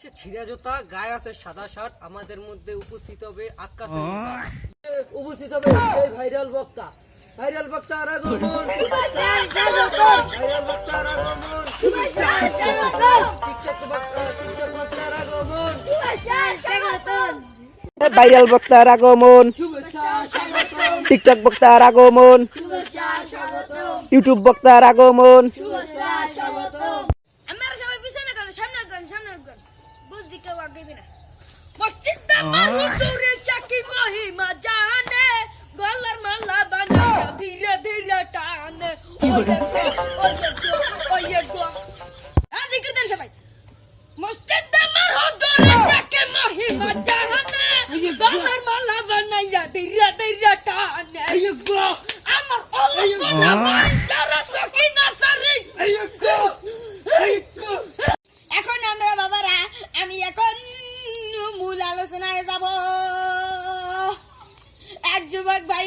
সে ছিঁড়া জুতা, গায়ে আছে সাদা শার্ট। আমাদের মধ্যে উপস্থিত হবে আক্কাস উপস্থিত হবে সেই ভাইরাল বক্তা। ভাইরাল বক্তার আগমন, ভাইরাল বক্তার আগমন, টিকটক বক্তার আগমন, ভাইরাল বক্তার আগমন, টিকটক বক্তার আগমন, ইউটিউব বক্তার আগমন। আমরা সবাই পিছনে করেন, সামনে করেন, সামনে করেন, বুঝছি কেউ আগে না। মসজিদে হুজুরে শাকি মহিমা জানে, গলার মালা বানাইয়া ধীরে ধীরে টানে। ওয়ে গো আজ কি দেন সবাই। মসজিদে হুজুরে শাকি মহিমা জানে, গলার মালা বানাইয়া ধীরে ধীরে টানে। আমার আল্লাহ সারা সকিনা সারি। এখন আমরা বাবারা, আমি এখন মূল আলোচনায় যাব। এক যুবক ভাই